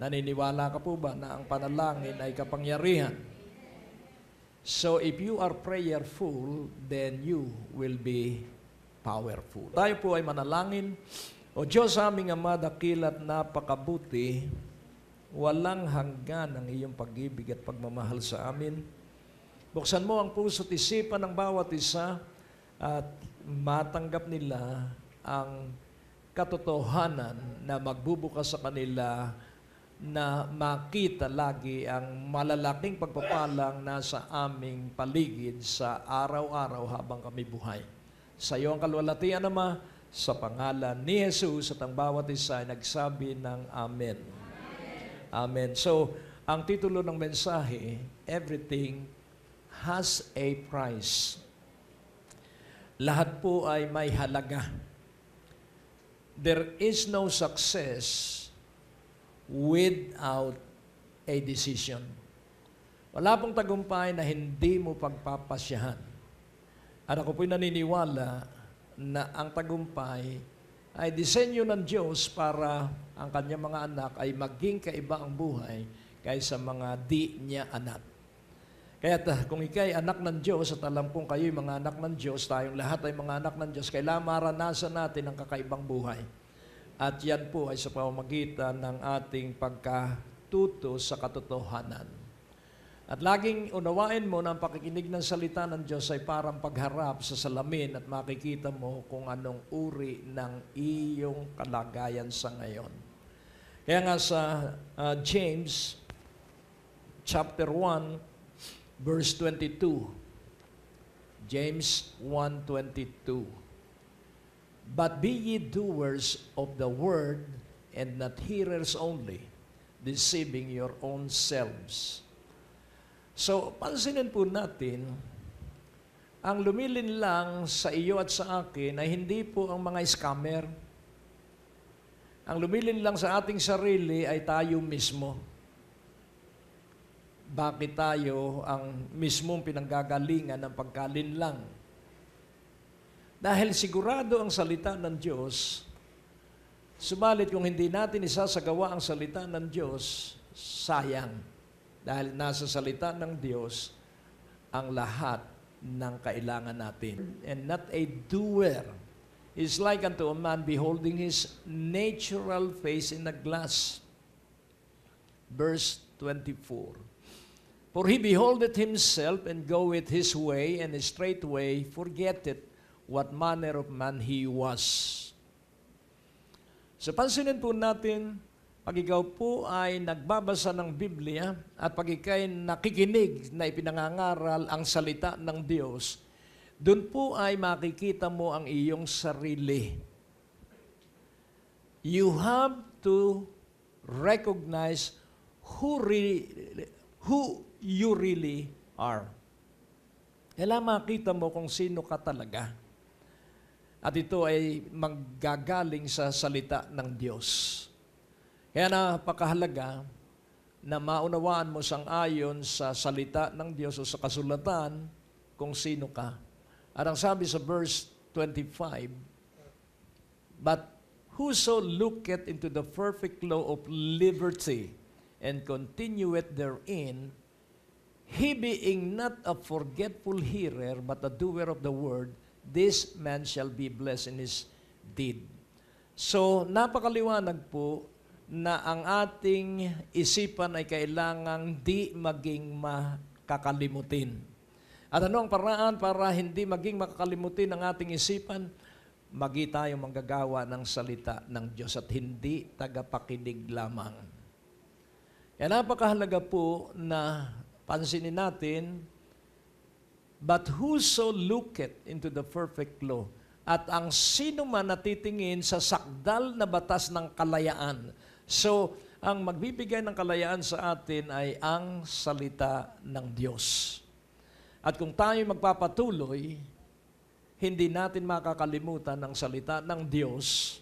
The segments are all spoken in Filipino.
Naniniwala ka po ba na ang panalangin ay kapangyarihan? So if you are prayerful, then you will be powerful. Tayo po ay manalangin. O Diyos aming Ama, dakil at napakabuti, walang hanggan ang iyong pag-ibig at pagmamahal sa amin. Buksan mo ang puso't isipan ng bawat isa at matanggap nila ang katotohanan na magbubukas sa kanila na makita lagi ang malalaking pagpapalang nasa aming paligid sa araw-araw habang kami buhay. Sa iyo ang kalwalatian, Ama, sa pangalan ni Jesus at ang bawat isa ay nagsabi ng Amen. Amen. So, ang titulo ng mensahe, Everything has a price. Lahat po ay may halaga. There is no success without a decision. Wala pong tagumpay na hindi mo pagpapasyahan. At ako po'y naniniwala na ang tagumpay ay disenyo ng Diyos para ang kanyang mga anak ay maging kaiba ang buhay kaysa mga di niya anak. Kaya kung ikay anak ng Diyos at alam kong kayo'y mga anak ng Diyos, tayong lahat ay mga anak ng Diyos, kailangan maranasan natin ang kakaibang buhay. At yan po ay sa pamamagitan ng ating pagkatuto sa katotohanan. At laging unawain mo na ang pakikinig ng salita ng Diyos ay parang pagharap sa salamin at makikita mo kung anong uri ng iyong kalagayan sa ngayon. Kaya nga sa James chapter 1 verse 22. James 1:22. But be ye doers of the word, and not hearers only, deceiving your own selves. So, pansinin po natin, ang lumilinlang sa iyo at sa akin ay hindi po ang mga scammer. Ang lumilinlang sa ating sarili ay tayo mismo. Bakit tayo ang mismong pinanggagalingan ng pagkalinlang? Dahil sigurado ang salita ng Diyos, subalit kung hindi natin isasagawa ang salita ng Diyos, sayang. Dahil nasa salita ng Diyos ang lahat ng kailangan natin. And not a doer is like unto a man beholding his natural face in a glass. Verse 24. For he beholdeth himself and goeth his way, and straightway forgetteth what manner of man he was. So pansinin po natin, pag ikaw po ay nagbabasa ng Biblia at pag ikay nakikinig na ipinangangaral ang salita ng Diyos, doon po ay makikita mo ang iyong sarili. You have to recognize who you really are. Kailangan makita mo kung sino ka talaga. At ito ay manggagaling sa salita ng Diyos. Kaya napakahalaga na maunawaan mo sang-ayon sa salita ng Diyos o sa kasulatan kung sino ka. At ang sabi sa verse 25, But whoso looketh into the perfect law of liberty and continueth therein, he being not a forgetful hearer, but a doer of the word, this man shall be blessed in his deed. So, napakaliwanag po na ang ating isipan ay kailangang di maging makakalimutin. At ano ang paraan para hindi maging makakalimutin ang ating isipan? Magi tayong manggagawa ng salita ng Diyos at hindi tagapakinig lamang. Kaya napakahalaga po na pansinin natin, but whoso looketh into the perfect law, at ang sino man natitingin sa sakdal na batas ng kalayaan. So, ang magbibigay ng kalayaan sa atin ay ang salita ng Diyos. At kung tayo magpapatuloy, hindi natin makakalimutan ang salita ng Diyos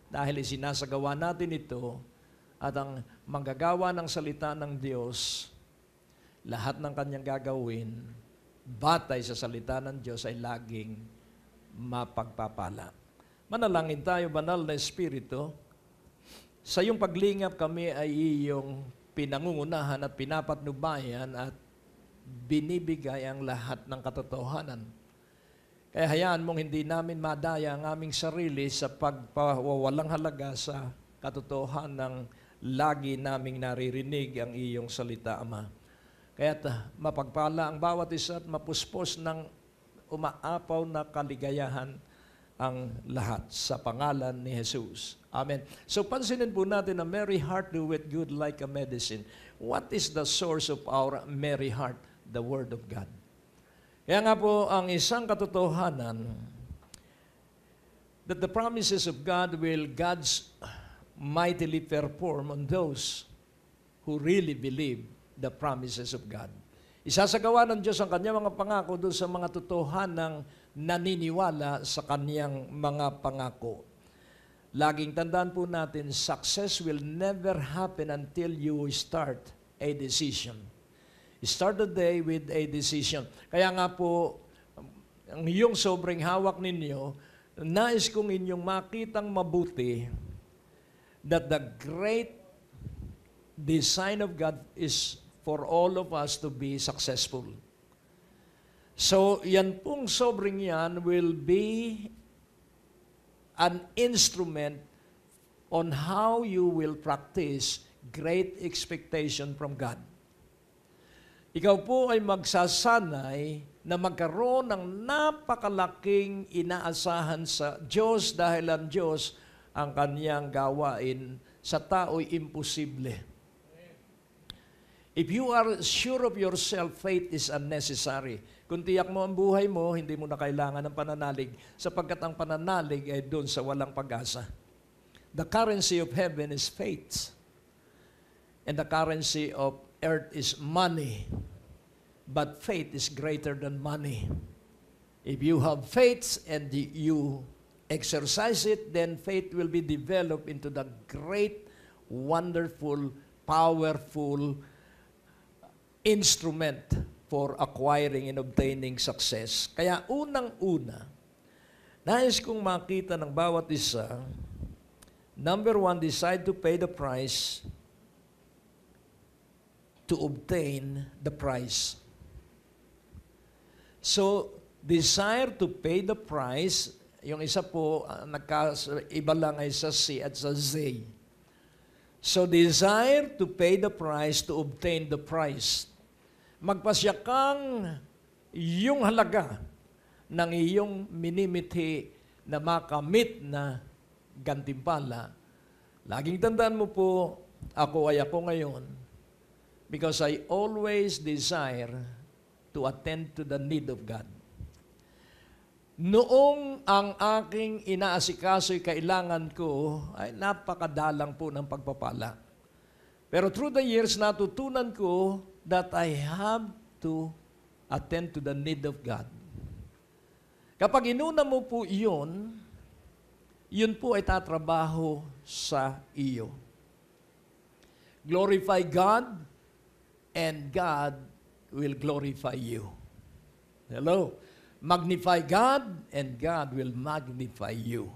dahil isinasagawa natin ito at ang manggagawa ng salita ng Diyos, lahat ng kanyang gagawin, batay sa salita ng Diyos ay laging mapagpapala. Manalangin tayo, banal na Espiritu. Sa iyong paglingap kami ay iyong pinangungunahan at pinapatnubayan at binibigay ang lahat ng katotohanan. Kaya hayaan mong hindi namin madaya ang aming sarili sa pagpawawalang halaga sa katotohanan ng lagi naming naririnig ang iyong salita, Ama. Kaya't mapagpala ang bawat isa at mapuspos ng umaapaw na kaligayahan ang lahat sa pangalan ni Jesus. Amen. So pansinin po natin na merry heart doeth good like a medicine. What is the source of our merry heart? The Word of God. Kaya nga po ang isang katotohanan that the promises of God will God's mightily perform on those who really believe the promises of God. Isasagawa ng Diyos ang kanyang mga pangako doon sa mga totohanang naniniwala sa kanyang mga pangako. Laging tandaan po natin, success will never happen until you start a decision. Start the day with a decision. Kaya nga po, ang iyong sobrang hawak ninyo, nais kong inyong makitang mabuti that the great design of God is for all of us to be successful. So, yan pong sobrang yan will be an instrument on how you will practice great expectation from God. Ikaw po ay magsasanay na magkaroon ng napakalaking inaasahan sa Diyos dahil ang Diyos ang kanyang gawain sa tao'y imposible. If you are sure of yourself, faith is unnecessary. Kung tiyak mo ang buhay mo, hindi mo na kailangan ng pananalig sapagkat ang pananalig ay doon sa walang pag-asa. The currency of heaven is faith. And the currency of earth is money. But faith is greater than money. If you have faith and you exercise it, then faith will be developed into the great, wonderful, powerful instrument for acquiring and obtaining success. Kaya unang-una, nais kong makita ng bawat isa, number one, decide to pay the price to obtain the prize. So, desire to pay the price, yung isa po, iba lang ay sa C at sa Z. So, desire to pay the price to obtain the prize. Magpasya kang yung halaga ng iyong minimithi na makamit na gantimpala. Laging tandaan mo po, ako ay ako ngayon because I always desire to attend to the need of God. Noong ang aking inaasikaso'y kailangan ko, ay napakadalang po ng pagpapala. Pero through the years, natutunan ko that I have to attend to the need of God. Kapag inuna mo po yun po ay tatrabaho sa iyo. Glorify God, and God will glorify you. Hello? Magnify God, and God will magnify you.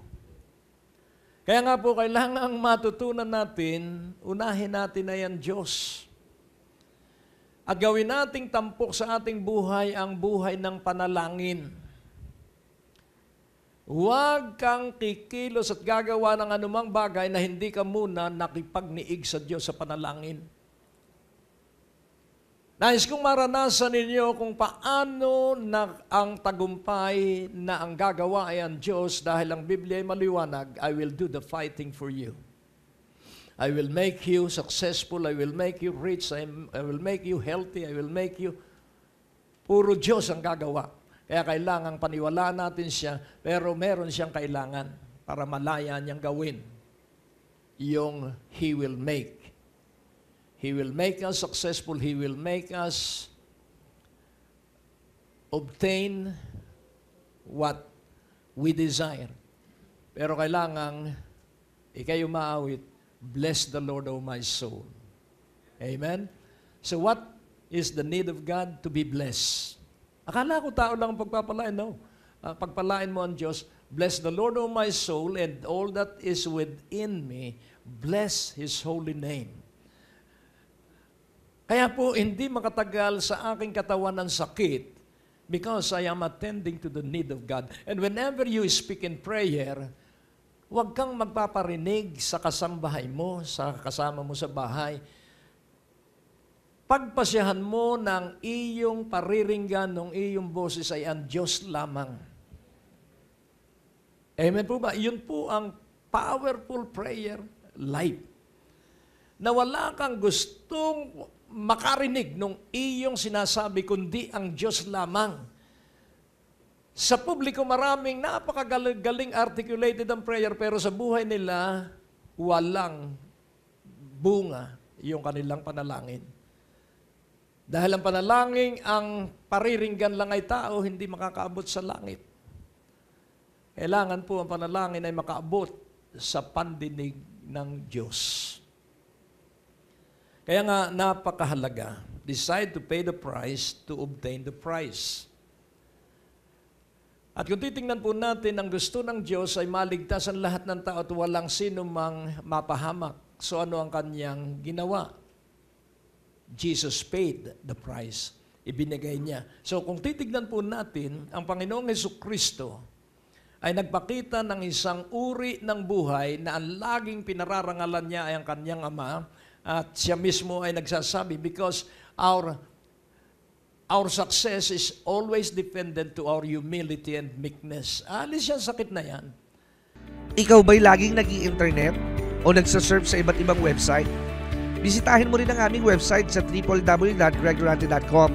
Kaya nga po, kailangang matutunan natin, unahin natin na yan Diyos. At gawin nating tampok sa ating buhay ang buhay ng panalangin. Huwag kang kikilos at gagawa ng anumang bagay na hindi ka muna nakipagniig sa Diyos sa panalangin. Nais kong maranasan ninyo kung paano na ang tagumpay na ang gagawa ay ang Diyos dahil ang Biblia ay maliwanag, I will do the fighting for you. I will make you successful, I will make you rich, I will make you healthy, I will make you... Puro Diyos ang gagawa. Kaya kailangang paniwalaan natin siya, pero meron siyang kailangan para malaya niyang gawin. Yung He will make. He will make us successful. He will make us obtain what we desire. Pero kailangang ikay umaawit, bless the Lord, O my soul. Amen? So what is the need of God? To be blessed. Akala ko tao lang ang pagpapalain. No. pagpalain mo ang Diyos. Bless the Lord, O my soul, and all that is within me. Bless His holy name. Kaya po, hindi makatagal sa aking katawan ng sakit because I am attending to the need of God. And whenever you speak in prayer, huwag kang magpaparinig sa kasambahay mo, sa kasama mo sa bahay. Pagpasyahan mo ng iyong pariringgan, ng iyong boses ay ang Diyos lamang. Amen po ba? Yun po ang powerful prayer life. Na wala kang gustong makarinig ng iyong sinasabi, kundi ang Diyos lamang. Sa publiko, maraming napakagaling articulated ang prayer, pero sa buhay nila, walang bunga yung kanilang panalangin. Dahil ang panalangin, ang pariringgan lang ay tao, hindi makakaabot sa langit. Kailangan po ang panalangin ay makaabot sa pandinig ng Diyos. Kaya nga, napakahalaga. Decide to pay the price to obtain the prize. At kung titingnan po natin, ang gusto ng Diyos ay maligtas ang lahat ng tao at walang sino mang mapahamak. So ano ang kanyang ginawa? Jesus paid the price. Ibinigay niya. So kung titignan po natin, ang Panginoong Jesucristo ay nagpakita ng isang uri ng buhay na ang laging pinararangalan niya ay ang kanyang Ama. At siya mismo ay nagsasabi, because our success is always dependent to our humility and meekness. Alis yan, sakit na yan. Ikaw ba'y laging nag-i-internet o nagsasurf sa iba't ibang website? Bisitahin mo rin ang aming website sa www.gregrante.com.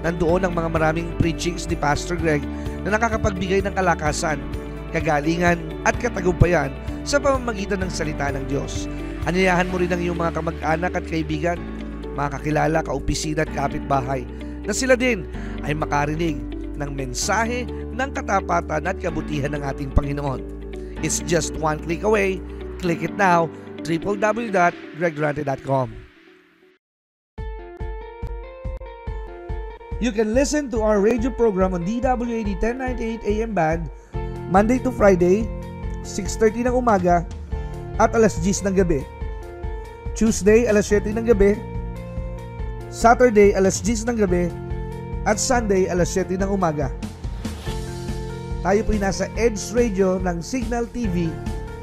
Nandoon ang mga maraming preachings ni Pastor Greg na nakakapagbigay ng kalakasan, kagalingan at katagumpayan sa pamamagitan ng salita ng Diyos. Aniyahan mo rin ang iyong mga kamag-anak at kaibigan, mga kakilala, kaopisina at kapitbahay na sila din ay makarinig ng mensahe ng katapatan at kabutihan ng ating Panginoon. It's just one click away. Click it now, www.gregrante.com. You can listen to our radio program on DWAD 1098 AM band Monday to Friday, 6:30 ng umaga at alas 10 ng gabi. Tuesday, alas 7 ng gabi. Saturday, alas 10 ng gabi. At Sunday, alas 7 ng umaga. Tayo po'y nasa Edge Radio ng Signal TV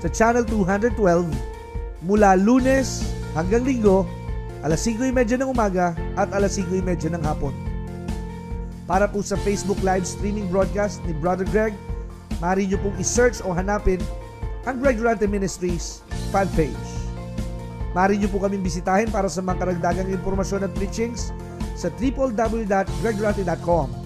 sa Channel 212 mula Lunes hanggang Linggo, alas 5:30 ng umaga at alas 5:30 ng hapon. Para po sa Facebook live streaming broadcast ni Brother Greg, maaari nyo pong i-search o hanapin ang Greg Grante Ministries fan page. Maaari nyo po kaming bisitahin para sa mga karagdagang impormasyon at preachings sa www.gregrante.com.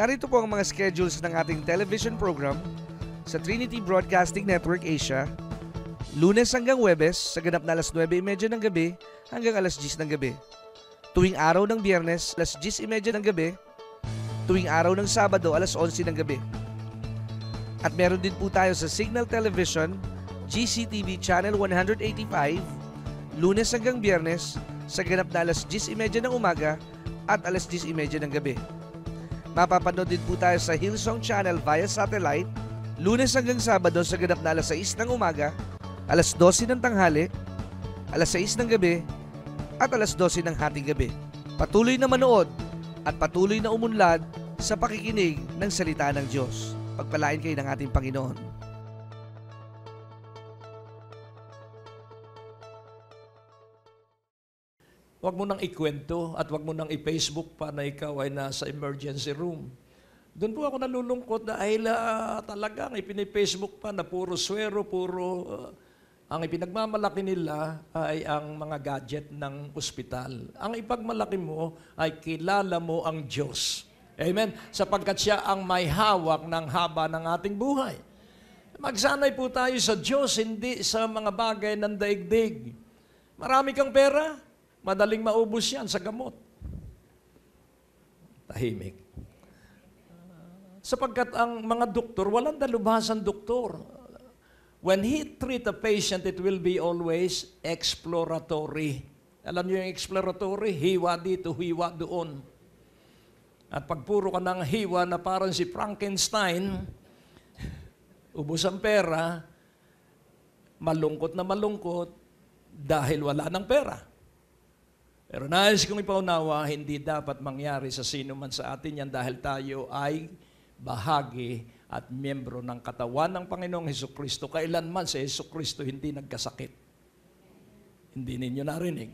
Narito po ang mga schedules ng ating television program sa Trinity Broadcasting Network Asia, Lunes hanggang Huwebes sa ganap na alas 9:30 ng gabi hanggang alas 10 ng gabi. Tuwing araw ng Biyernes, alas 10:30 ng gabi. Tuwing araw ng Sabado, alas 11 ng gabi. At meron din po tayo sa Signal Television, GCTV Channel 185, Lunes hanggang Biyernes sa ganap na alas 10:30 ng umaga at alas 10:30 ng gabi. Mapapanood din po tayo sa Hillsong Channel via satellite, Lunes hanggang Sabado sa ganap na alas 6 ng umaga, alas 12 ng tanghali, alas 6 ng gabi, at alas 12 ng hating gabi. Patuloy na manood at patuloy na umunlad sa pakikinig ng salita ng Diyos. Pagpalain kayo ng ating Panginoon. Huwag mo nang ikwento at huwag mo nang i-Facebook pa na ikaw ay nasa emergency room. Doon po ako nalulungkot dahil talagang ipini-Facebook pa na puro swero, ang ipinagmamalaki nila ay ang mga gadget ng ospital. Ang ipagmalaki mo ay kilala mo ang Diyos. Amen? Sapagkat siya ang may hawak ng haba ng ating buhay. Magsanay po tayo sa Diyos, hindi sa mga bagay ng daigdig. Marami kang pera, madaling maubos yan sa gamot. Tahimik. Sapagkat ang mga doktor, walang dalubhasan doktor. When he treat a patient, it will be always exploratory. Alam niyo yung exploratory? Hiwa dito, hiwa doon. At pag puro ka ng hiwa na parang si Frankenstein, ubos ang pera, malungkot na malungkot dahil wala ng pera. Pero nais kong ipaunawa, hindi dapat mangyari sa sino man sa atin yan dahil tayo ay bahagi at miyembro ng katawan ng Panginoong Hesukristo. Kailanman si Hesukristo hindi nagkasakit. Hindi ninyo narinig.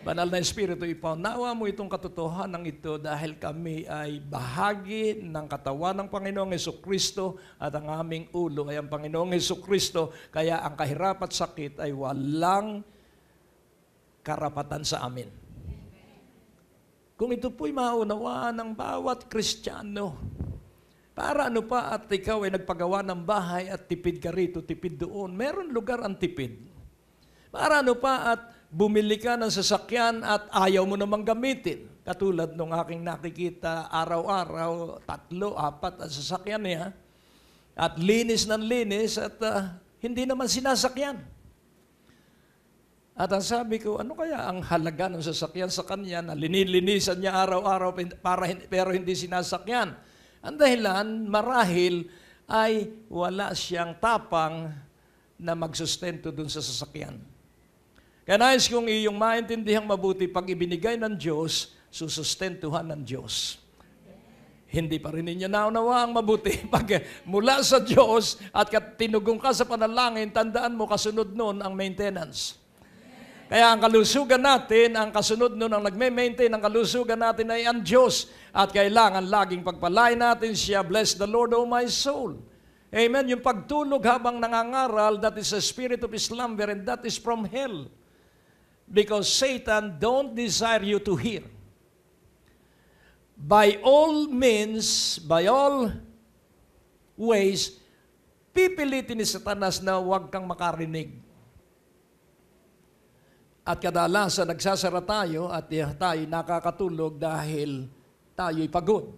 Banal na Espiritu, ipaunawa mo itong katotohanan ito dahil kami ay bahagi ng katawan ng Panginoong Hesukristo at ang aming ulo ay ang Panginoong Hesukristo. Kaya ang kahirap at sakit ay walang karapatan sa amin. Kung ito po'y maunawaan ng bawat Kristiyano, para ano pa at ikaw ay nagpagawa ng bahay at tipid ka rito, tipid doon. Meron lugar ang tipid. Para ano pa at bumili ka ng sasakyan at ayaw mo namang gamitin. Katulad nung aking nakikita araw-araw, 3, 4 ang sasakyan niya. At linis ng linis at hindi naman sinasakyan. At ang sabi ko, ano kaya ang halaga ng sasakyan sa kanya na linilinisan niya araw-araw pero hindi sinasakyan? Ang dahilan, marahil, ay wala siyang tapang na magsustento dun sa sasakyan. Kaya nais kong iyong maintindihan mabuti, pag ibinigay ng Diyos, susustentuhan ng Diyos. Hindi pa rin ninyo naunawa ang mabuti. Pag mula sa Diyos at tinugong ka sa panalangin, tandaan mo, kasunod nun ang maintenance. Kaya ang kalusugan natin, ang kasunod nun, ang nagme-maintain ang kalusugan natin ay ang Diyos. At kailangan laging pagpalain natin siya, bless the Lord, O my soul. Amen. Yung pagtulog habang nangangaral, that is a spirit of slumber and that is from hell. Because Satan don't desire you to hear. By all means, by all ways, pipilitin ni Satanas na huwag kang makarinig. At kadalasan nagsasara tayo at tayo nakakatulog dahil tayo'y pagod.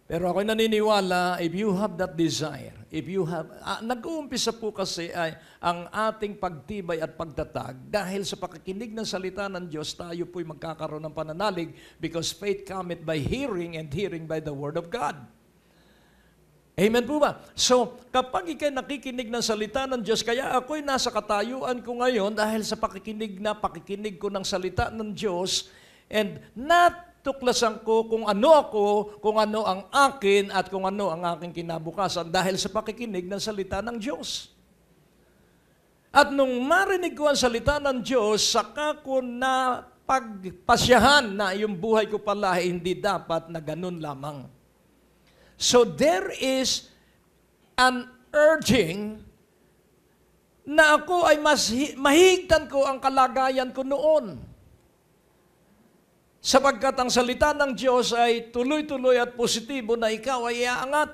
Pero ako'y naniniwala, if you have that desire, if you have, nag-uumpisa po kasi ay ang ating pagtibay at pagtatag dahil sa pakikinig ng salita ng Diyos, tayo po'y magkakaroon ng pananalig because faith cometh by hearing and hearing by the Word of God. Amen po ba? So, kapag ikay nakikinig ng salita ng Diyos, kaya ako'y nasa katayuan ko ngayon dahil sa pakikinig ko ng salita ng Diyos and natuklasan ko kung ano ako, kung ano ang akin at kung ano ang aking kinabukasan dahil sa pakikinig ng salita ng Diyos. At nung marinig ko ang salita ng Diyos, saka ko na pagpasyahan na yung buhay ko pala hindi dapat na ganun lamang. So there is an urging na ako ay mahigtan ko ang kalagayan ko noon. Sapagkat ang salita ng Diyos ay tuloy-tuloy at positibo na ikaw ay iaangat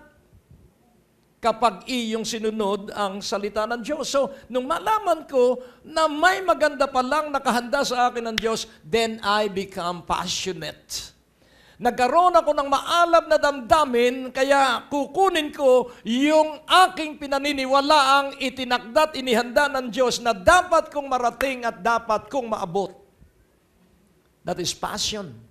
kapag iyong sinunod ang salita ng Diyos. So, nung malaman ko na may maganda palang nakahanda sa akin ng Diyos, then I become passionate. Nagkaroon ako ng maalab na damdamin, kaya kukunin ko yung aking pinaniniwalaang itinakdat, inihanda ng Diyos na dapat kong marating at dapat kong maabot. That is passion.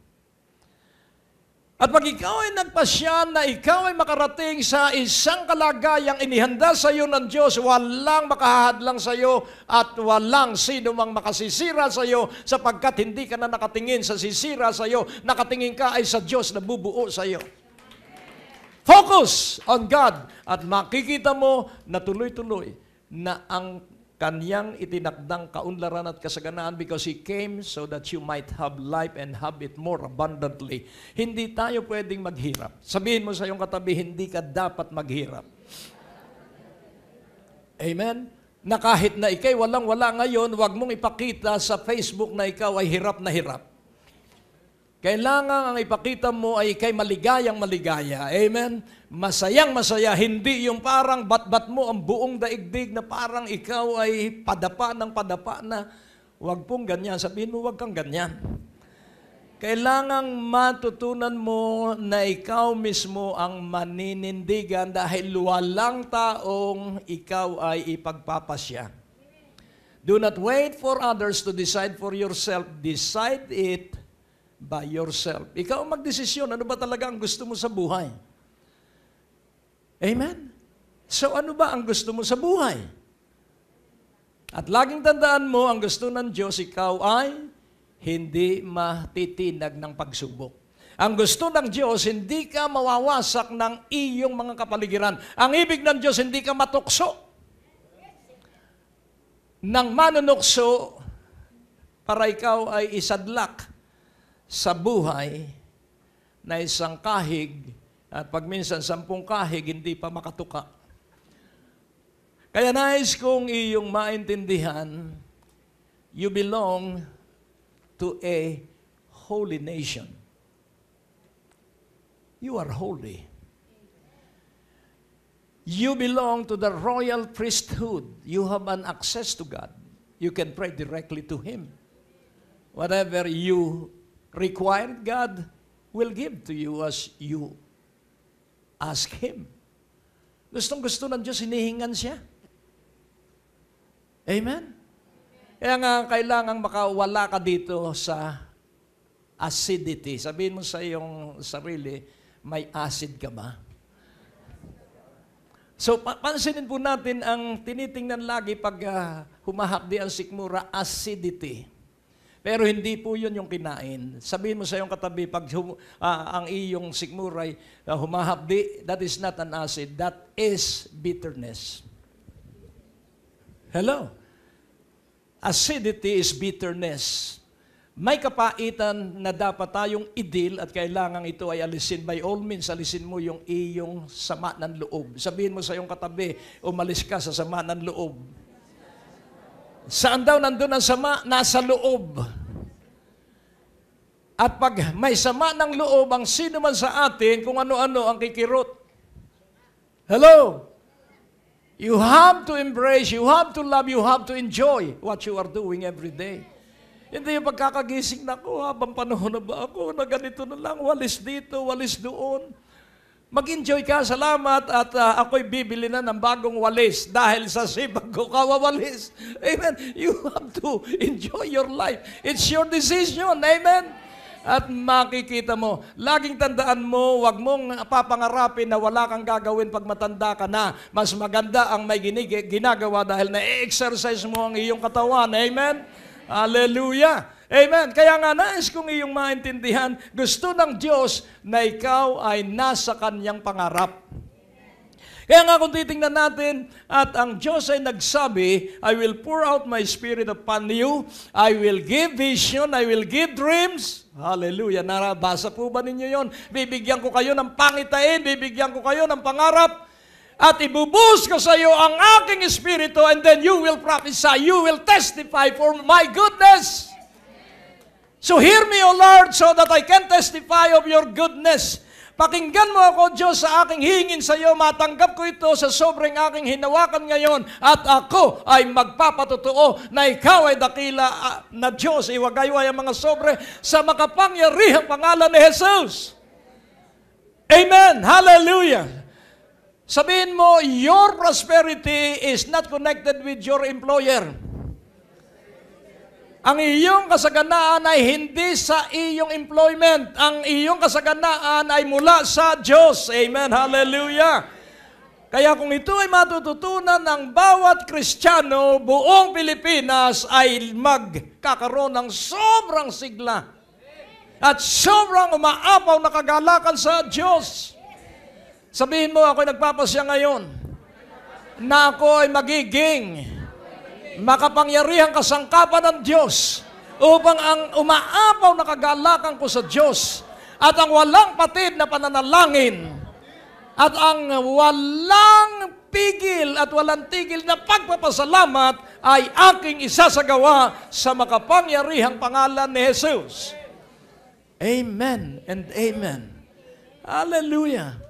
At pag ikaw ay nagpasya na ikaw ay makarating sa isang kalagayang inihanda sa iyo ng Diyos, walang makahadlang sa iyo at walang sino mang makasisira sa iyo sapagkat hindi ka na nakatingin sa sisira sa iyo, nakatingin ka ay sa Diyos na bubuo sa iyo. Focus on God at makikita mo na tuloy-tuloy na ang Kanyang itinakdang kaunlaran at kasaganaan because He came so that you might have life and have it more abundantly. Hindi tayo pwedeng maghirap. Sabihin mo sa iyong katabi, hindi ka dapat maghirap. Amen? Na kahit na ikay walang-wala ngayon, huwag mong ipakita sa Facebook na ikaw ay hirap na hirap. Kailangan ang ipakita mo ay ikay maligayang maligaya. Amen? Masayang masaya, hindi yung parang bat-bat mo ang buong daigdig na parang ikaw ay padapa na. Huwag pong ganyan. Sabihin mo, huwag kang ganyan. Kailangang matutunan mo na ikaw mismo ang maninindigan dahil walang taong ikaw ay ipagpapasya. Do not wait for others to decide for yourself. Decide it by yourself. Ikaw ang magdesisyon. Ano ba talaga ang gusto mo sa buhay? Amen? So ano ba ang gusto mo sa buhay? At laging tandaan mo, ang gusto ng Diyos, ikaw ay hindi matitinag ng pagsubok. Ang gusto ng Diyos, hindi ka mawawasak ng iyong mga kapaligiran. Ang ibig ng Diyos, hindi ka matukso ng manunukso para ikaw ay isadlak sa buhay na isang kahig at pagminsan 10 kahig hindi pa makatuka. Kaya nais kong iyong maintindihan, you belong to a holy nation. You are holy. You belong to the royal priesthood. You have an access to God. You can pray directly to Him. Whatever you require, God will give to you as you ask Him. Gustong-gusto ng Diyos, hinihingan siya. Amen? Kaya nga, kailangang makawala ka dito sa acidity. Sabihin mo sa iyong sarili, may acid ka ba? So, pansinin po natin ang tinitingnan lagi pag humahapdi ang sikmura, acidity. Pero hindi po yun yung kinain. Sabihin mo sa iyong katabi, pag ang iyong sikmuray humahapdi, that is not an acid, that is bitterness. Hello? Acidity is bitterness. May kapaitan na dapat tayong idil at kailangan ito ay alisin. By all means, alisin mo yung iyong sama ng loob. Sabihin mo sa iyong katabi, umalis ka sa sama ng loob. Saan daw nandun ang sama? Nasa loob. At pag may sama ng loob, ang sino man sa atin, kung ano-ano ang kikirot. Hello? You have to embrace, you have to love, you have to enjoy what you are doing every day. Hindi yung pagkakagising na ko, habang panahon na ba ako, na ganito na lang, walis dito, walis doon. Mag-enjoy ka, salamat, at ako'y bibili na ng bagong walis dahil sa sibag ko kawawalis. Amen. You have to enjoy your life. It's your decision. Amen. At makikita mo, laging tandaan mo, wag mong papangarapin na wala kang gagawin pag matanda ka na. Mas maganda ang may ginagawa dahil na-exercise mo ang iyong katawan. Amen. Hallelujah. Amen. Kaya nga nais kong iyong maintindihan, gusto ng Diyos na ikaw ay nasa Kanyang pangarap. Kaya nga kung titingnan natin, at ang Diyos ay nagsabi, I will pour out my Spirit upon you, I will give vision, I will give dreams. Hallelujah. Nabasa po ba ninyo yon? Bibigyan ko kayo ng pangitain, bibigyan ko kayo ng pangarap, at ibubuhos ko sa iyo ang aking Espiritu, and then you will prophesy, you will testify for my goodness. So hear me, O Lord, so that I can testify of your goodness. Pakinggan mo ako, Diyos, sa aking hingin sa iyo. Matanggap ko ito sa sobrang aking hinawakan ngayon. At ako ay magpapatotoo na ikaw ay dakila na Diyos. Iwagayway ang mga sobre sa makapangyarihang pangalan ni Jesus. Amen. Hallelujah. Sabihin mo, your prosperity is not connected with your employer. Ang iyong kasaganaan ay hindi sa iyong employment. Ang iyong kasaganaan ay mula sa Diyos. Amen. Hallelujah. Kaya kung ito ay matututunan ng bawat Kristiyano, buong Pilipinas ay magkakaroon ng sobrang sigla at sobrang umaapaw na kagalakan sa Diyos. Sabihin mo, ako'y nagpapasya ngayon na ako ay magiging makapangyarihang kasangkapan ng Diyos upang ang umaapaw na kagalakan ko sa Diyos at ang walang patid na pananalangin at ang walang pigil at walang tigil na pagpapasalamat ay aking isasagawa sa makapangyarihang pangalan ni Jesus. Amen and amen. Hallelujah.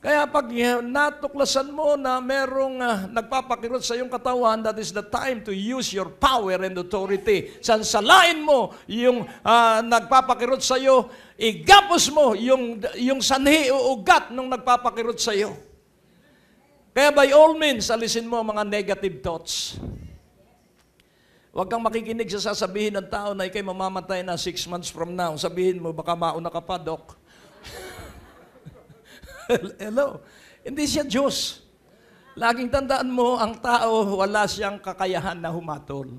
Kaya pag natuklasan mo na merong nagpapakirot sa iyong katawan, that is the time to use your power and authority. Sansalain mo yung nagpapakirot sa iyo, igapos mo yung sanhi o ugat nung nagpapakirot sa iyo. Kaya by all means, alisin mo mga negative thoughts. Huwag kang makikinig sa sasabihin ng tao na ikay mamamatay na 6 months from now. Sabihin mo, baka mauna ka pa, Doc. Hello. Hindi siya Diyos. Laging tandaan mo, ang tao, wala siyang kakayahan na humatol.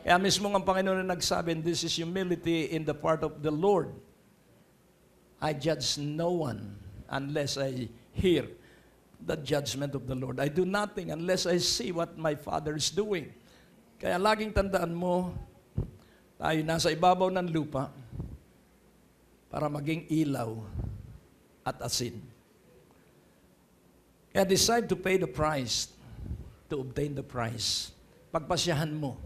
Kaya mismo ang Panginoon na nagsabi, this is humility in the part of the Lord. I judge no one unless I hear the judgment of the Lord. I do nothing unless I see what my Father is doing. Kaya laging tandaan mo, tayo nasa ibabaw ng lupa para maging ilaw at asin. Kaya decide to pay the price to obtain the prize. Pagpasyahan mo.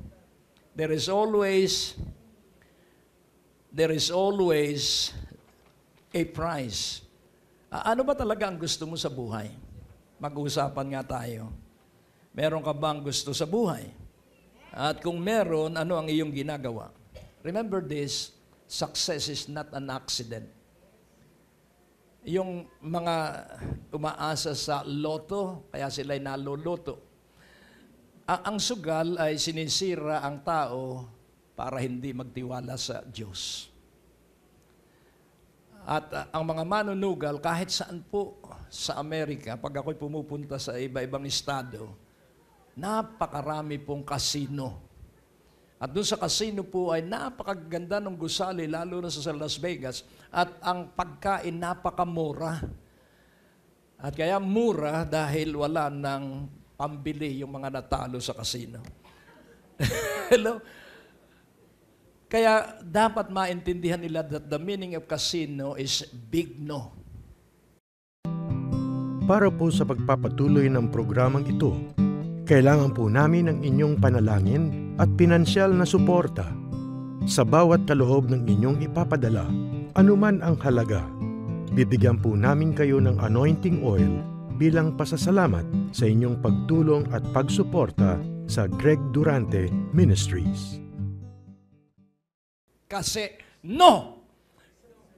There is always a prize. Ano ba talaga ang gusto mo sa buhay? Mag-uusapan nga tayo. Meron ka bang gusto sa buhay? At kung meron, ano ang iyong ginagawa? Remember this, success is not an accident. Yung mga umaasa sa loto, kaya sila'y naloloto. Ang sugal ay sinisira ang tao para hindi magtiwala sa Diyos. At ang mga manunugal, kahit saan po sa Amerika, pag ako'y pumupunta sa iba-ibang estado, napakarami pong kasino. At doon sa casino po ay napakaganda ng gusali, lalo na sa Las Vegas. At ang pagkain napakamura. At kaya mura dahil wala ng pambili yung mga natalo sa casino. Hello? Kaya dapat maintindihan nila that the meaning of casino is big no. Para po sa pagpapatuloy ng programang ito, kailangan po namin ng inyong panalangin at pinansyal na suporta. Sa bawat kaloob ng inyong ipapadala, anuman ang halaga, bibigyan po namin kayo ng anointing oil bilang pasasalamat sa inyong pagtulong at pagsuporta sa Greg Durante Ministries. Kasi no!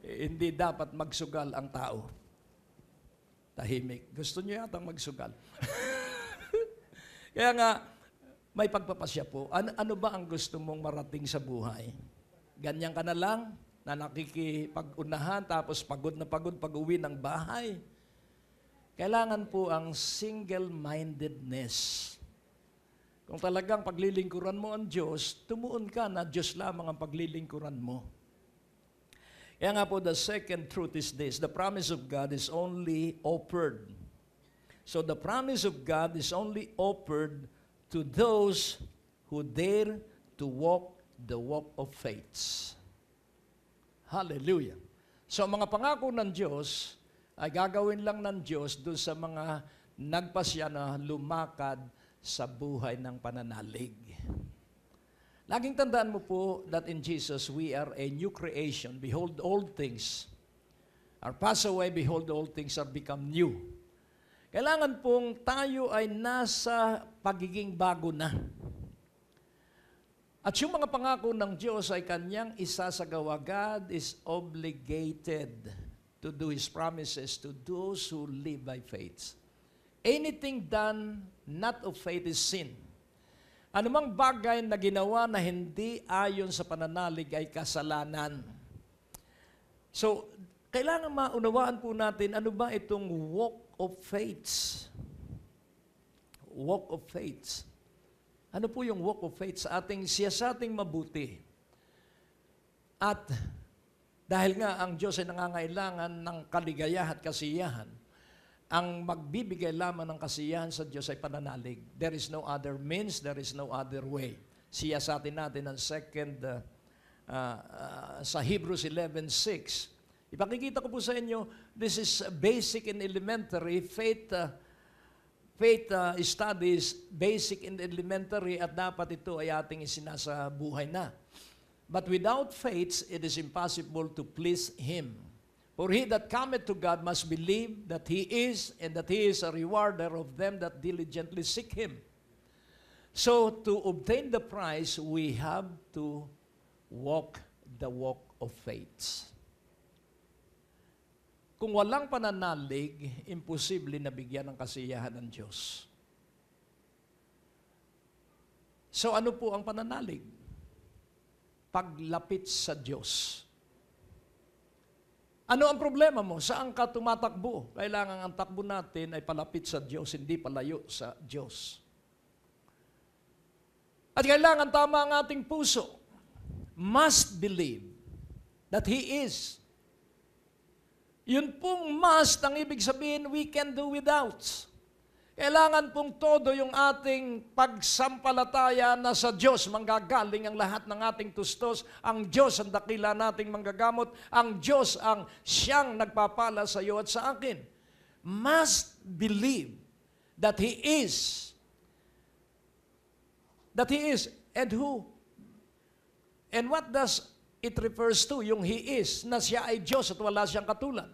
Hindi dapat magsugal ang tao. Tahimik. Gusto niyo yatang magsugal. Kaya nga, may pagpapasya po. Ano ba ang gusto mong marating sa buhay? Ganyan ka na lang, na nakikipag-unahan, tapos pagod na pagod pag-uwi ng bahay. Kailangan po ang single-mindedness. Kung talagang paglilingkuran mo ang Diyos, tumuon ka na Diyos lamang ang paglilingkuran mo. Kaya nga po, the second truth is this, the promise of God is only offered. So the promise of God is only offered to those who dare to walk the walk of faith. Hallelujah. So mga pangako ng Diyos ay gagawin lang ng Diyos doon sa mga nagpasya na lumakad sa buhay ng pananalig. Laging tandaan mo po that in Jesus we are a new creation. Behold, old things are passed away. Behold, all things are become new. Kailangan pong tayo ay nasa pagiging bago na. At yung mga pangako ng Diyos ay kanyang isasagawa. God is obligated to do His promises to those who live by faith. Anything done not of faith is sin. Anumang bagay na ginawa na hindi ayon sa pananalig ay kasalanan. So, kailangan maunawaan po natin ano ba itong walk of faith. Walk of faith. Ano po yung walk of faith? Sa ating siyasating mabuti. At dahil nga ang Diyos ay nangangailangan ng kaligayahan at kasiyahan, ang magbibigay lamang ng kasiyahan sa Diyos ay pananalig. There is no other means, there is no other way. Siyasatin natin ang sa Hebrews 11:6. Ipakikita ko po sa inyo, this is basic and elementary faith studies, basic and elementary, at dapat ito ay ating isinasa buhay na. But without faith, it is impossible to please Him. For he that cometh to God must believe that He is, and that He is a rewarder of them that diligently seek Him. So, to obtain the prize, we have to walk the walk of faith. Kung walang pananalig, imposible na bigyan ng kasiyahan ng Diyos. So, ano po ang pananalig? Paglapit sa Diyos. Ano ang problema mo? Saan ka tumatakbo? Kailangan ang takbo natin ay palapit sa Diyos, hindi palayo sa Diyos. At kailangan tama ang ating puso. Must believe that He is. Yun pong must, ang ibig sabihin, we can do without. Kailangan pong todo yung ating pagsampalataya na sa Diyos manggagaling ang lahat ng ating tustos. Ang Diyos ang dakila nating manggagamot. Ang Diyos ang siyang nagpapala sa iyo at sa akin. Must believe that He is. That He is. And who? And what does it refers to? Yung He is, na siya ay Diyos at wala siyang katulad.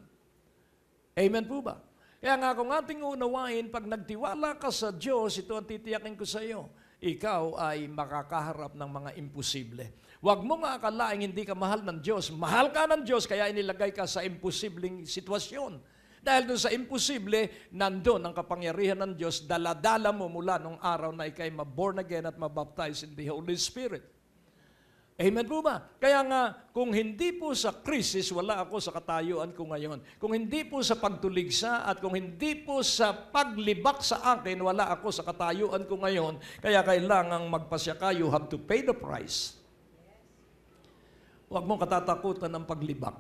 Amen po ba? Kaya nga kung ating unawain, pag nagtiwala ka sa Diyos, ito ang titiyakin ko sa iyo, ikaw ay makakaharap ng mga imposible. Huwag mo nga akalaing hindi ka mahal ng Diyos. Mahal ka ng Diyos, kaya inilagay ka sa imposibleng sitwasyon. Dahil doon sa imposible, nandun ang kapangyarihan ng Diyos, daladala mo mula nung araw na ikay maborn again at mabaptize in the Holy Spirit. Amen po ba? Kaya nga, kung hindi po sa krisis, wala ako sa katayuan ko ngayon. Kung hindi po sa pagtuligsa at kung hindi po sa paglibak sa akin, wala ako sa katayuan ko ngayon. Kaya kailangang magpasya ka, you have to pay the price. Huwag mong katatakutan ng paglibak.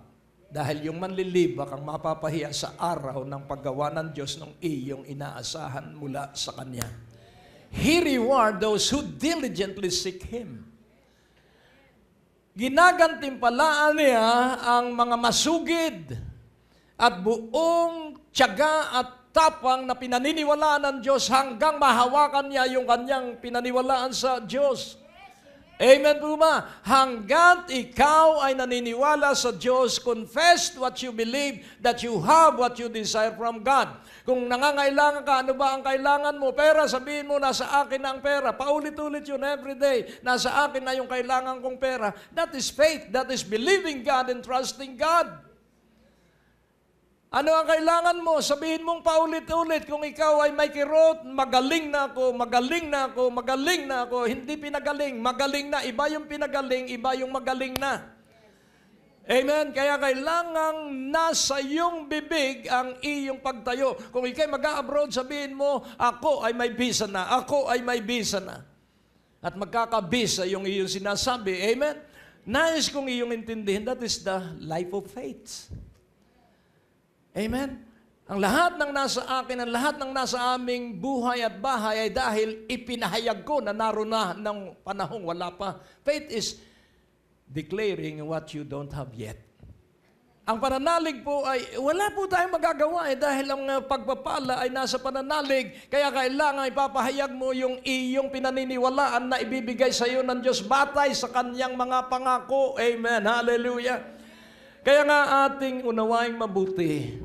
Dahil yung manlilibak ang mapapahiya sa araw ng paggawa ng Diyos ng iyong inaasahan mula sa Kanya. He reward those who diligently seek Him. Ginagantimpalaan niya ang mga masugid at buong tiyaga at tapang na pinaniniwalaan ng Diyos hanggang mahawakan niya yung kanyang pinaniwalaan sa Diyos. Amen po ba? Hanggat ikaw ay naniniwala sa Diyos, confess what you believe, that you have what you desire from God. Kung nangangailangan ka, ano ba ang kailangan mo? Pera, sabihin mo, nasa akin na ang pera. Paulit-ulit yun everyday. Nasa akin na yung kailangan kong pera. That is faith. That is believing God and trusting God. Ano ang kailangan mo? Sabihin mong paulit-ulit, kung ikaw ay may kirot, magaling na ako, magaling na ako, magaling na ako. Hindi pinagaling, magaling na. Iba yung pinagaling, iba yung magaling na. Amen? Kaya kailangang nasa iyong bibig ang iyong pagtayo. Kung ikay mag-abroad, sabihin mo, ako ay may visa na, ako ay may visa na. At magkakabisa yung iyong sinasabi. Amen? Nais kong iyong intindihin, that is the life of faith. Amen? Ang lahat ng nasa akin, ang lahat ng nasa aming buhay at bahay ay dahil ipinahayag ko na naroon na ng panahong wala pa. Faith is declaring what you don't have yet. Ang pananalig po ay, wala po tayong magagawa dahil ang pagpapala ay nasa pananalig. Kaya kailangan ipapahayag mo yung iyong pinaniniwalaan na ibibigay sa iyo ng Diyos batay sa Kanyang mga pangako. Amen. Hallelujah. Kaya nga ating unawaing mabuti,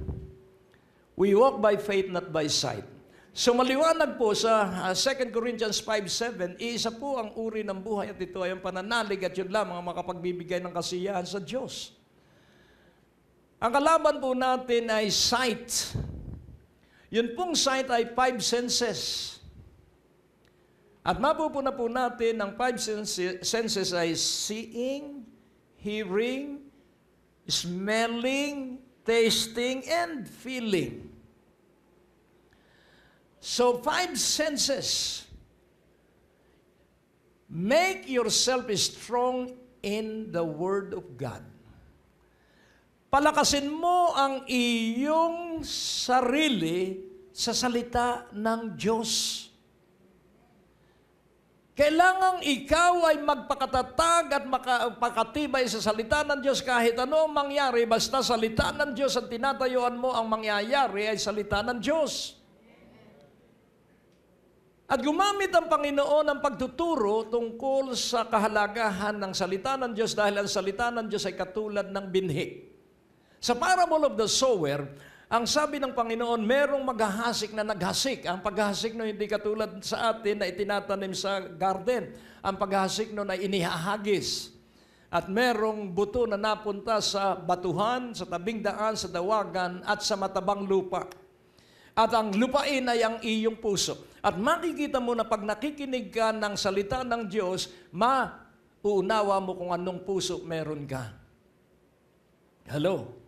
we walk by faith, not by sight. So maliwanag po sa 2 Corinthians 5:7, isa po ang uri ng buhay at ito ay ang pananalig at yun lamang ang makapagbibigay ng kasiyahan sa Diyos. Ang kalaban po natin ay sight. Yun pong sight ay 5 senses. At mapupuna po natin ang 5 senses ay seeing, hearing, smelling, tasting, and feeling. So, 5 senses. Make yourself strong in the Word of God. Palakasin mo ang iyong sarili sa salita ng Diyos. Kailangang ikaw ay magpakatatag at makapakatibay sa salita ng Diyos kahit ano ang mangyari, basta salita ng Diyos ang tinatayuan mo, ang mangyayari ay salita ng Diyos. At gumamit ang Panginoon ng pagtuturo tungkol sa kahalagahan ng salita ng Diyos dahil ang salita ng Diyos ay katulad ng binhi. Sa parable of the sower, ang sabi ng Panginoon, merong maghahasik na naghasik. Ang paghahasik nun hindi katulad sa atin na itinatanim sa garden. Ang paghahasik nun ay inihahagis. At merong buto na napunta sa batuhan, sa tabing daan, sa dawagan, at sa matabang lupa. At ang lupain ay ang iyong puso. At makikita mo na pag nakikinig ka ng salita ng Diyos, mauunawa mo kung anong puso meron ka. Hello?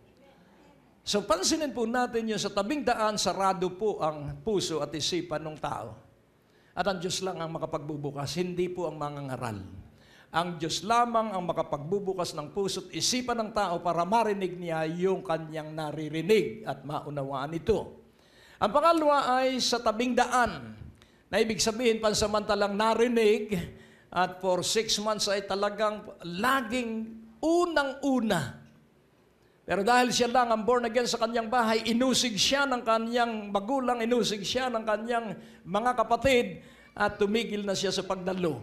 So pansinin po natin yun, sa tabing daan, sarado po ang puso at isipan ng tao. At ang Diyos lang ang makapagbubukas, hindi po ang mangangaral. Ang Diyos lamang ang makapagbubukas ng puso at isipan ng tao para marinig niya yung kanyang naririnig at maunawaan ito. Ang pangalawa ay sa tabing daan, na ibig sabihin pansamantalang narinig at for 6 months ay talagang laging unang-una. Pero dahil siya lang ang born again sa kanyang bahay, inusig siya ng kanyang magulang, inusig siya ng kanyang mga kapatid at tumigil na siya sa pagdalo.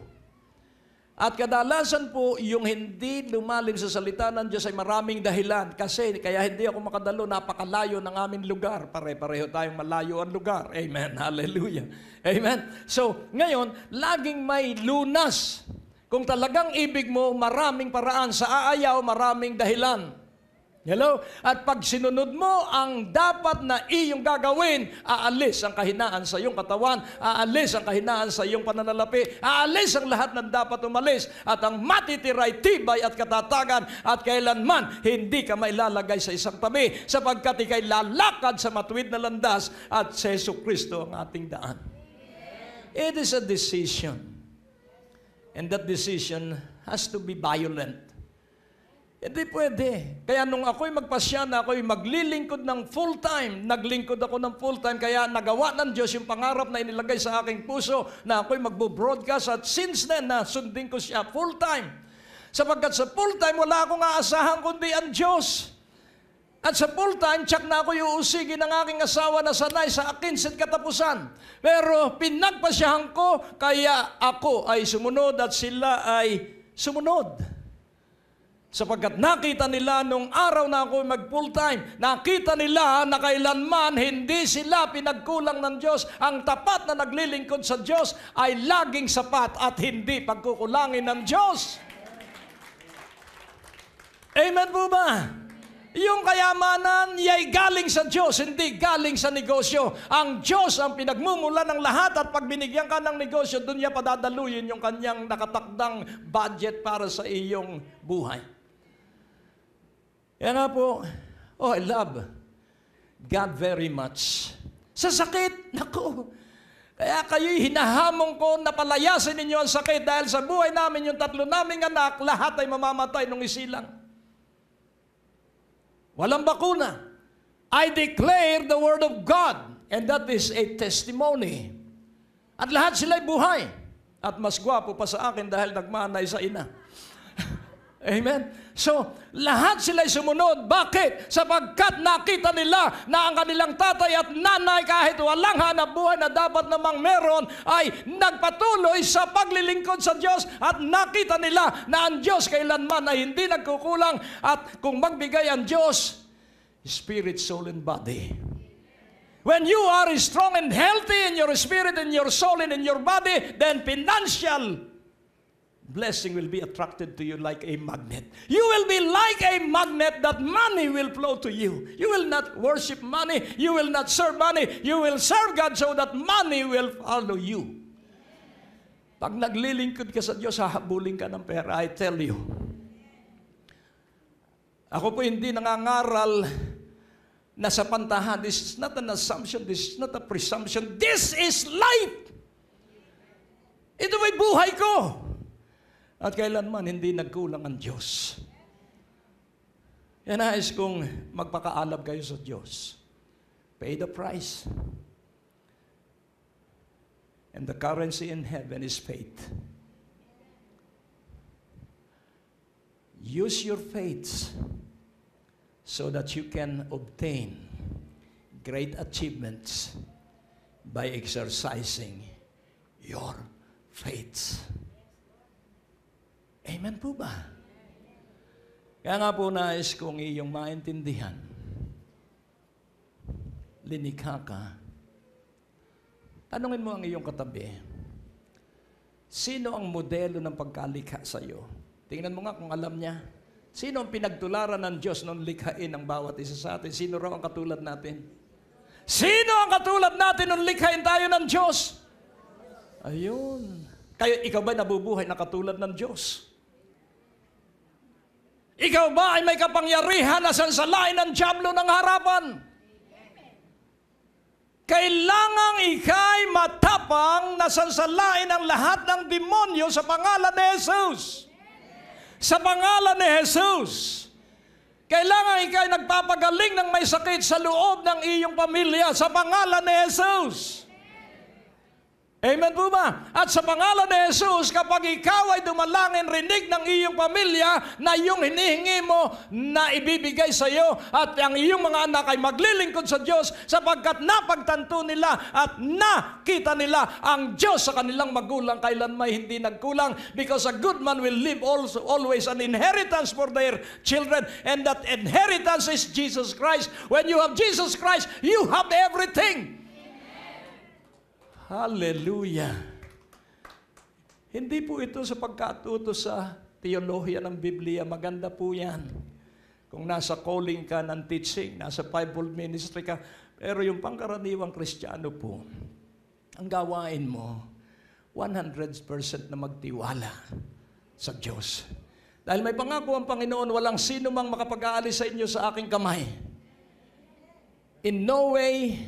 At kadalasan po, yung hindi lumalim sa salita ng Diyos ay maraming dahilan. Kasi kaya hindi ako makadalo, napakalayo ng aming lugar. Pare-pareho tayong malayo ang lugar. Amen. Hallelujah. Amen. So, ngayon, laging may lunas. Kung talagang ibig mo, maraming paraan. Sa aayaw, maraming dahilan. Hello? At pag sinunod mo ang dapat na iyong gagawin, aalis ang kahinaan sa iyong katawan, aalis ang kahinaan sa iyong pananalapi, aalis ang lahat ng dapat umalis, at ang matitiray tibay at katatagan, at kailanman hindi ka mailalagay sa isang tabi, sapagkat ikay lalakad sa matuwid na landas, at si Jesucristo ang ating daan. It is a decision. And that decision has to be violent. Hindi pwede. Kaya nung ako'y magpasya na ako'y maglilingkod ng full-time, naglingkod ako ng full-time, kaya nagawa ng Diyos yung pangarap na inilagay sa aking puso na ako'y magbo-broadcast, at since then, sundin ko siya full-time. Sapagkat sa full-time, wala akong aasahan kundi ang Diyos. At sa full-time, tsak na ako iuusigin ng aking asawa na sanay sa akin sa katapusan. Pero pinagpasyahan ko, kaya ako ay sumunod at sila ay sumunod. Sapagkat nakita nila nung araw na ako mag-full-time, nakita nila na kailanman hindi sila pinagkulang ng Diyos. Ang tapat na naglilingkod sa Diyos ay laging sapat at hindi pagkukulangin ng Diyos. Amen po ba? Yung kayamanan ay galing sa Diyos, hindi galing sa negosyo. Ang Diyos ang pinagmumula ng lahat, at pag binigyan ka ng negosyo, doon niya padadaluyin yung kanyang nakatakdang budget para sa iyong buhay. Kaya nga po, I love God very much. Sa sakit, naku, kaya kayo'y hinahamon ko na palayasin ninyo ang sakit dahil sa buhay namin, yung 3 naming anak, lahat ay mamamatay nung isilang. Walang bakuna. I declare the word of God, and that is a testimony. At lahat sila'y buhay. At mas gwapo pa sa akin dahil nagmanay sa ina. Amen? So, lahat sila'y sumunod. Bakit? Sapagkat nakita nila na ang kanilang tatay at nanay, kahit walang hanap buhay na dapat namang meron, ay nagpatuloy sa paglilingkod sa Diyos, at nakita nila na ang Diyos kailanman ay hindi nagkukulang, at kung magbigay ang Diyos, spirit, soul, and body. When you are strong and healthy in your spirit, in your soul, and in your body, then financial blessing will be attracted to you like a magnet. You will be like a magnet that money will flow to you. You will not worship money. You will not serve money. You will serve God so that money will follow you. Pag naglilingkod ka sa Diyos, hahabulin ka ng pera. I tell you. Ako po hindi nangangaral na sa pantahan. This is not an assumption. This is not a presumption. This is life. Ito ay buhay ko. At kailanman hindi nagkulang ang Diyos. Yan nais kong magpakaalab kayo sa Diyos. Pay the price. And the currency in heaven is faith. Use your faith so that you can obtain great achievements by exercising your faith. Amen po ba? Kaya nga po nais kong iyong maintindihan. Linikha ka. Tanungin mo ang iyong katabi, sino ang modelo ng pagkalikha sa iyo? Tingnan mo nga kung alam niya. Sino ang pinagtularan ng Diyos nung likhain ang bawat isa sa atin? Sino raw ang katulad natin? Sino ang katulad natin nung likhain tayo ng Diyos? Ayun. Kaya ikaw ba nabubuhay na katulad ng Diyos? Ikaw ba ay may kapangyarihan na sansalain ng dyablo ng harapan? Kailangang ika'y matapang na sansalain ang lahat ng demonyo sa pangalan ni Jesus. Sa pangalan ni Jesus. Kailangan ika'y nagpapagaling ng may sakit sa loob ng iyong pamilya sa pangalan ni Jesus. Amen po ba? At sa pangalan ni Jesus, kapag ikaw ay dumalangin, rinig ng iyong pamilya na iyong hinihingi mo na ibibigay sa iyo at ang iyong mga anak ay maglilingkod sa Diyos sapagkat napagtanto nila at nakita nila ang Diyos sa kanilang magulang kailan may hindi nagkulang, because a good man will leave also always an inheritance for their children, and that inheritance is Jesus Christ. When you have Jesus Christ, you have everything. Hallelujah. Hindi po ito sa pagkatuto sa teolohiya ng Biblia. Maganda po yan. Kung nasa calling ka ng teaching, nasa fivefold ministry ka. Pero yung pangkaraniwang Kristiyano po, ang gawain mo, 100% na magtiwala sa Diyos. Dahil may pangako ang Panginoon, walang sino mang makapag-aalis sa inyo sa aking kamay. In no way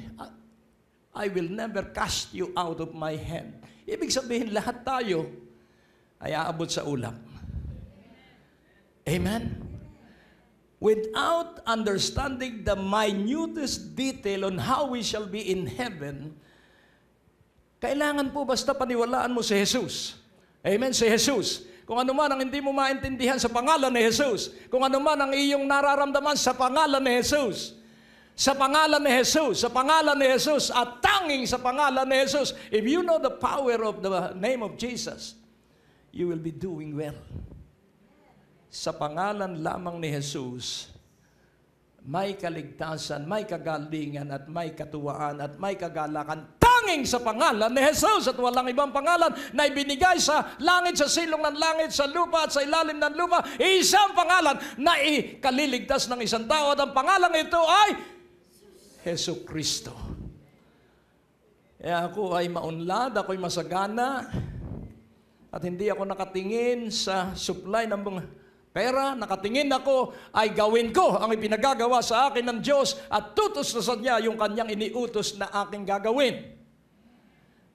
I will never cast you out of my hand. Ibig sabihin, lahat tayo ay aabot sa ulap. Amen? Without understanding the minutest detail on how we shall be in heaven, kailangan po basta paniwalaan mo si Jesus. Amen? Si Jesus. Kung ano man ang hindi mo maintindihan sa pangalan ni Jesus. Kung ano man ang iyong nararamdaman sa pangalan ni Jesus. Sa pangalan ni Jesus, sa pangalan ni Jesus, at tanging sa pangalan ni Jesus. If you know the power of the name of Jesus, you will be doing well. Sa pangalan lamang ni Jesus, may kaligtasan, may kagalingan, at may katuwaan, at may kagalakan. Tanging sa pangalan ni Jesus, at walang ibang pangalan na ibinigay sa langit, sa silong ng langit, sa lupa, at sa ilalim ng lupa. Isang pangalan na ikaliligtas ng isang tao, at ang pangalan ito ay Jesu Kristo. Kaya ako ay maunlad, ako'y masagana, at hindi ako nakatingin sa supply ng mga pera. Nakatingin ako ay gawin ko ang ipinagagawa sa akin ng Diyos at tutustusan niya yung kanyang iniutos na aking gagawin.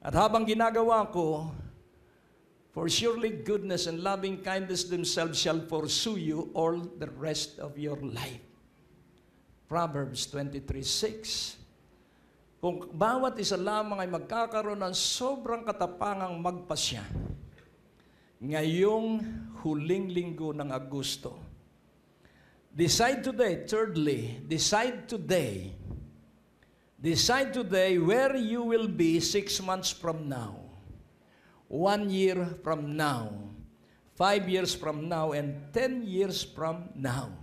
At habang ginagawa ko, for surely goodness and loving kindness themselves shall pursue you all the rest of your life. Proverbs 23:6. Kung bawat isa lamang ay magkakaroon ng sobrang katapangang magpasya ngayong huling linggo ng Agosto. Decide today, thirdly, decide today where you will be 6 months from now, 1 year from now, 5 years from now, and 10 years from now.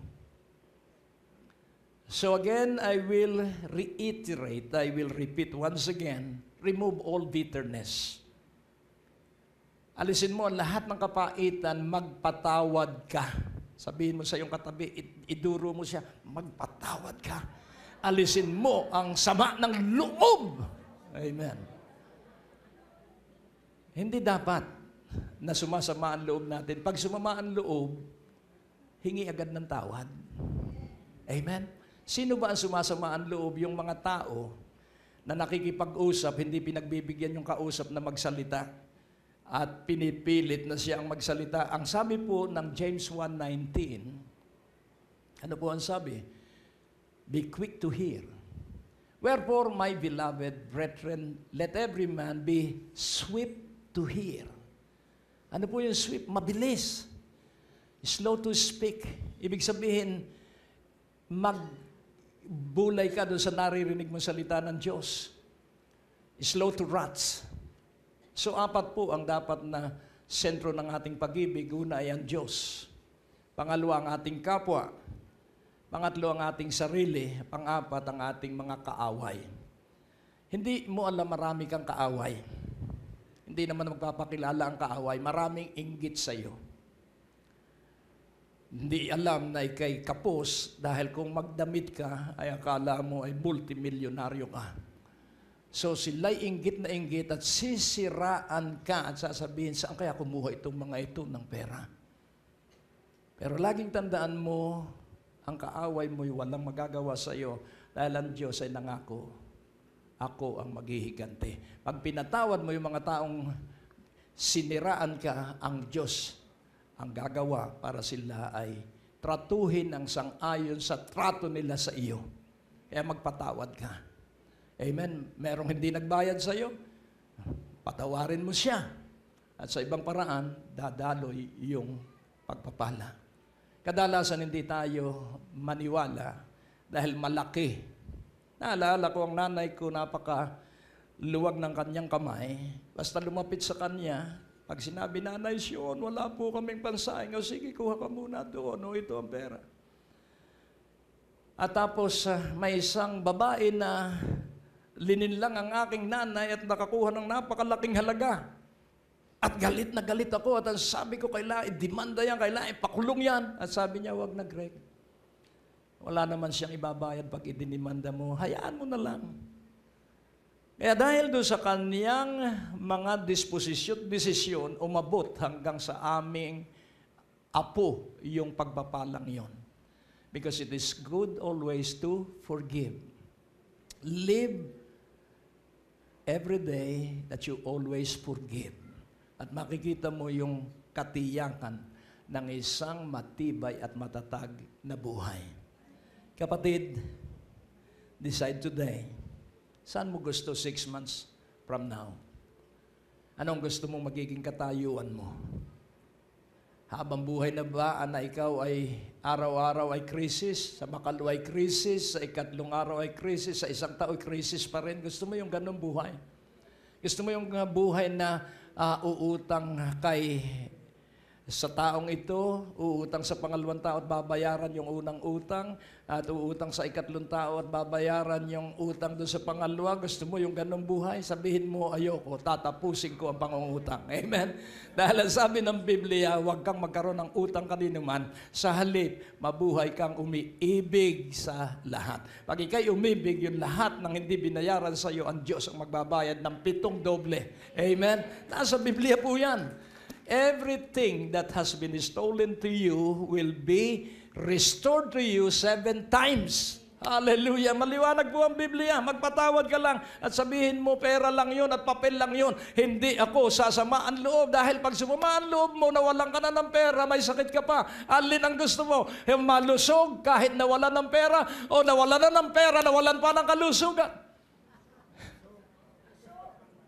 So again, I will reiterate, I will repeat once again, remove all bitterness. Alisin mo ang lahat ng kapaitan, magpatawad ka. Sabihin mo sa iyong katabi, iduro mo siya, magpatawad ka. Alisin mo ang sama ng loob. Amen. Hindi dapat na sumasama ang loob natin. Pag sumama ang loob, hingi agad ng tawad. Amen. Sino ba ang sumasama ang loob? Yung mga tao na nakikipag-usap, hindi pinagbibigyan yung kausap na magsalita at pinipilit na siya ang magsalita. Ang sabi po ng James 1:19, ano po ang sabi? Be quick to hear. Wherefore, my beloved brethren, let every man be swift to hear. Ano po yung swift? Mabilis. Slow to speak. Ibig sabihin, magbulay ka doon sa naririnig mong salita ng Diyos. Slow to wrath. So, 4 po ang dapat na sentro ng ating pag-ibig. Una ay ang Diyos. Pangalawa, ang ating kapwa. Pangatlo, ang ating sarili. Pang-4, ang ating mga kaaway. Hindi mo alam marami kang kaaway. Hindi naman magpapakilala ang kaaway. Maraming inggit sa iyo. Hindi alam na ikay kapos dahil kung magdamit ka, ay akala mo ay multimilyonaryo ka. So sila'y inggit na inggit at sisiraan ka at sasabihin, saan kaya kumuha itong mga ito ng pera? Pero laging tandaan mo, ang kaaway mo'y walang magagawa sa iyo dahil ang Diyos ay nangako, ako ang maghihiganti. Pag pinatawad mo yung mga taong siniraan ka, ang Diyos ang gagawa para sila ay tratuhin ang sang-ayon sa trato nila sa iyo. Kaya magpatawad ka. Amen. Merong hindi nagbayad sa iyo, patawarin mo siya. At sa ibang paraan, dadaloy yung pagpapala. Kadalasan hindi tayo maniwala dahil malaki. Naalala ko ang nanay ko, napaka-luwag ng kanyang kamay. Basta lumapit sa kanya, pag sinabi, Nanay Sion, wala po kaming pansaing. O sige, kuha ka muna doon. O ito ang pera. At tapos may isang babae na lininlang ang aking nanay at nakakuha ng napakalaking halaga. At galit na galit ako. At ang sabi ko, kailangan i-demanda yan, kailangan ipakulong yan. At sabi niya, wag na, Greg. Wala naman siyang ibabayad pag idinimanda mo. Hayaan mo na lang. Kaya dahil doon sa kaniyang mga desisyon, umabot hanggang sa aming apo yung pagpapalang yon. Because it is good always to forgive. Live every day that you always forgive. At makikita mo yung katiyakan ng isang matibay at matatag na buhay. Kapatid, decide today. Saan mo gusto 6 months from now? Anong gusto mong magiging katayuan mo? Habang buhay na ba na ikaw ay araw-araw ay krisis, sa makalawa ay krisis, sa ikatlong araw ay krisis, sa isang tao ay krisis pa rin? Gusto mo yung ganong buhay? Gusto mo yung buhay na uutang kay sa taong ito, uutang sa pangalawang tao at babayaran yung unang utang, at uutang sa ikatlong tao at babayaran yung utang doon sa pangalawa? Gusto mo yung ganong buhay? Sabihin mo, ayoko, tatapusin ko ang pangungutang. Amen? Dahil ang sabi ng Biblia, huwag kang magkaroon ng utang kanino man, sa halip, mabuhay kang umiibig sa lahat. Pag ikay umibig, yung lahat ng hindi binayaran sa iyo, ang Diyos ang magbabayad ng 7 doble. Amen? Nasa Biblia po yan. Everything that has been stolen to you will be restored to you 7 times. Hallelujah. Maliwanag po ang Biblia. Magpatawad ka lang at sabihin mo, pera lang yun at papel lang yun. Hindi ako sasamaan loob, dahil pag sumamaan loob mo, nawalan ka na ng pera, may sakit ka pa. Alin ang gusto mo? Yung malusog kahit nawalan ng pera, o nawalan na ng pera, nawalan pa ng kalusugan?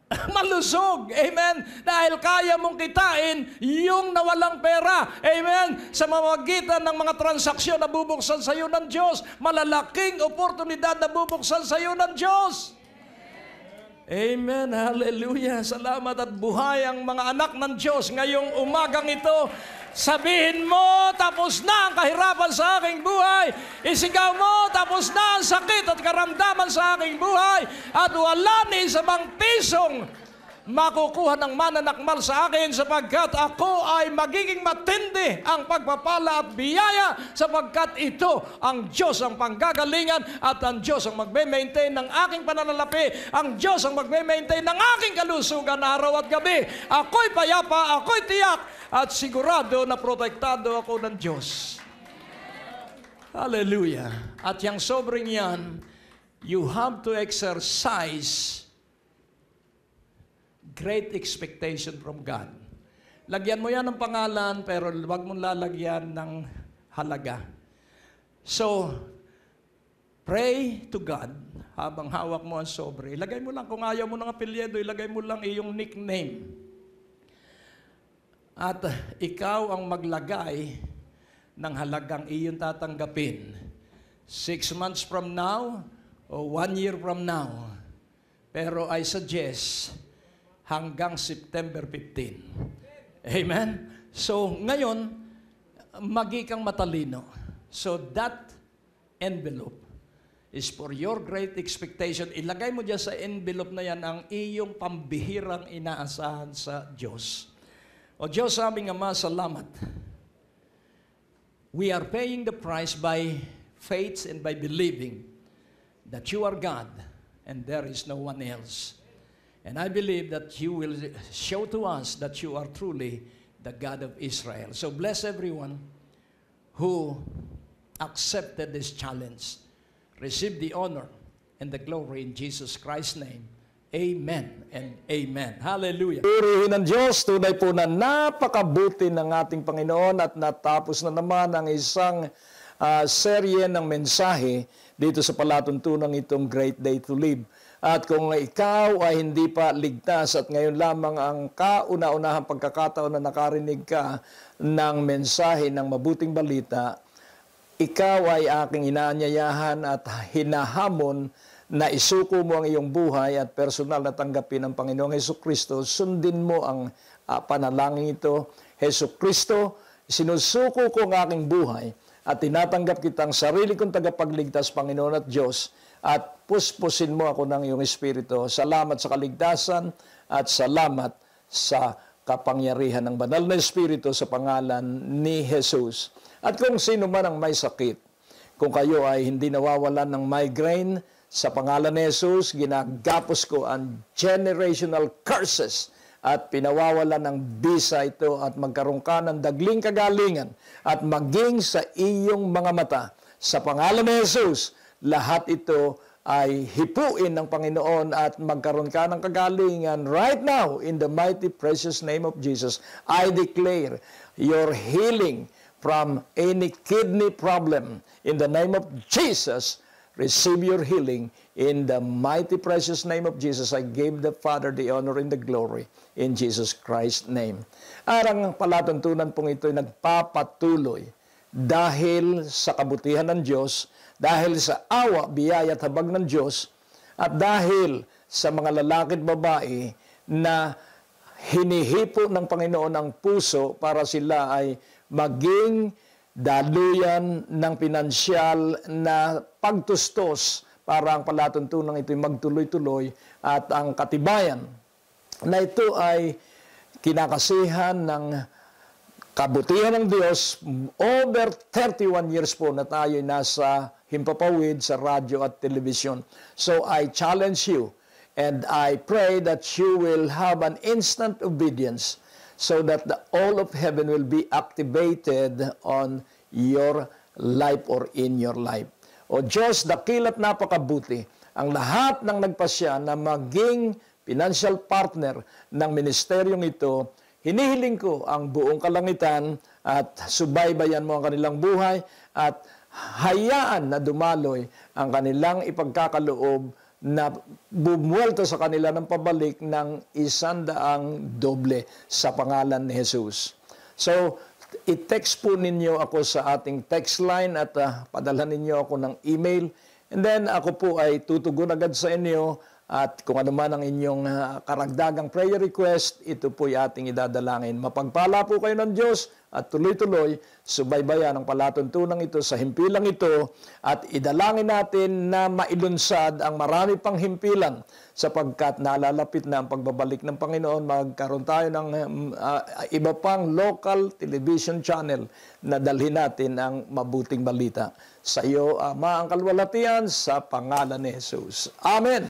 Malusog. Amen. Dahil kaya mong kitain yung nawalang pera. Amen. Sa mamagitan ng mga transaksyon na bubuksan sa iyo ng Diyos, malalaking oportunidad na bubuksan sa iyo ng Diyos. Amen. Hallelujah. Salamat at buhay ang mga anak ng Diyos ngayong umagang ito. Sabihin mo, tapos na ang kahirapan sa aking buhay. Isigaw mo, tapos na ang sakit at karamdaman sa aking buhay. At wala ni isa bang pisong makukuha ng mananakmal sa akin, sapagkat ako ay magiging matindi ang pagpapala at biyaya, sapagkat ito ang Diyos ang panggagalingan at ang Diyos ang magme-maintain ng aking pananalapi, ang Diyos ang magme-maintain ng aking kalusugan araw at gabi. Ako'y payapa, ako'y tiyak at sigurado na protektado ako ng Diyos. Hallelujah. At yung sobrang yan, you have to exercise great expectation from God. Lagyan mo yan ng pangalan, pero huwag mong lalagyan ng halaga. So, pray to God. habang hawak mo ang sobre. Ilagay mo lang, kung ayaw mo ng apelyido, ilagay mo lang iyong nickname. At ikaw ang maglagay ng halagang iyong tatanggapin. 6 months from now o 1 year from now. Pero I suggest hanggang September 15. Amen? So, ngayon, magikang matalino. So, that envelope is for your great expectation. Ilagay mo dyan sa envelope na yan ang iyong pambihirang inaasahan sa Diyos. O Diyos, aming Ama, salamat. We are paying the price by faith and by believing that you are God and there is no one else. And I believe that you will show to us that you are truly the God of Israel. So bless everyone who accepted this challenge. Receive the honor and the glory in Jesus Christ's name. Amen and amen. Hallelujah. Purihin ng Diyos, tunay po na napakabuti ng ating Panginoon at natapos na naman ang isang serye ng mensahe dito sa palatuntunang itong Great Day to Live. At kung ikaw ay hindi pa ligtas at ngayon lamang ang kauna-unahang pagkakataon na nakarinig ka ng mensahe ng mabuting balita, ikaw ay aking inaanyayahan at hinahamon na isuko mo ang iyong buhay at personal na tanggapin ang Panginoong Hesukristo. Sundin mo ang panalangin ito. Hesukristo, sinusuko ko ang aking buhay at tinatanggap kitang sarili kong tagapagligtas, Panginoon at Diyos, at puspusin mo ako ng iyong Espiritu. Salamat sa kaligtasan at salamat sa kapangyarihan ng banal na Espiritu sa pangalan ni Jesus. At kung sino man ang may sakit, kung kayo ay hindi nawawalan ng migraine, sa pangalan ni Jesus, ginagapos ko ang generational curses at pinawawalan ng bisa ito at magkaroon ka ng dagling kagalingan at maging sa iyong mga mata. Sa pangalan ni Jesus, lahat ito ay hipuin ng Panginoon at magkaroon ka ng kagalingan right now in the mighty precious name of Jesus. I declare your healing from any kidney problem in the name of Jesus. Receive your healing in the mighty precious name of Jesus. I gave the Father the honor and the glory in Jesus Christ's name. Arang palatuntunan pong ito ay nagpapatuloy dahil sa kabutihan ng Diyos, dahil sa awa, biyaya at habag ng Diyos, at dahil sa mga lalaki at babae na hinihipo ng Panginoon ang puso para sila ay maging daluyan ng pinansyal na pagtustos para ang palatuntunan ito'y magtuloy-tuloy at ang katibayan na ito ay kinakasihan ng kabutihan ng Diyos. Over 31 years po na tayo nasa himpapawid sa radyo at telebisyon. So I challenge you and I pray that you will have an instant obedience so that all of heaven will be activated on your life or in your life. O Diyos, dakila't napakabuti ang lahat ng nagpasya na maging financial partner ng ministeryong ito. Hinihiling ko ang buong kalangitan at subaybayan mo ang kanilang buhay at hayaan na dumaloy ang kanilang ipagkakaloob na bumuwelta sa kanila ng pabalik ng 100 doble sa pangalan ni Jesus. So, i-text po ninyo ako sa ating text line at padala ninyo ako ng email. And then ako po ay tutugon agad sa inyo at kung ano man ang inyong karagdagang prayer request, ito po ay ating idadalangin. Mapagpala po kayo ng Diyos at tuloy-tuloy subaybayan ang palatuntunan ito sa himpilang ito at idalangin natin na mailunsad ang marami pang himpilan sapagkat nalalapit na ang pagbabalik ng Panginoon. Magkaroon tayo ng iba pang local television channel na dalhin natin ang mabuting balita. Sa iyo, Ama, ang kalwalatian sa pangalan ni Jesus. Amen.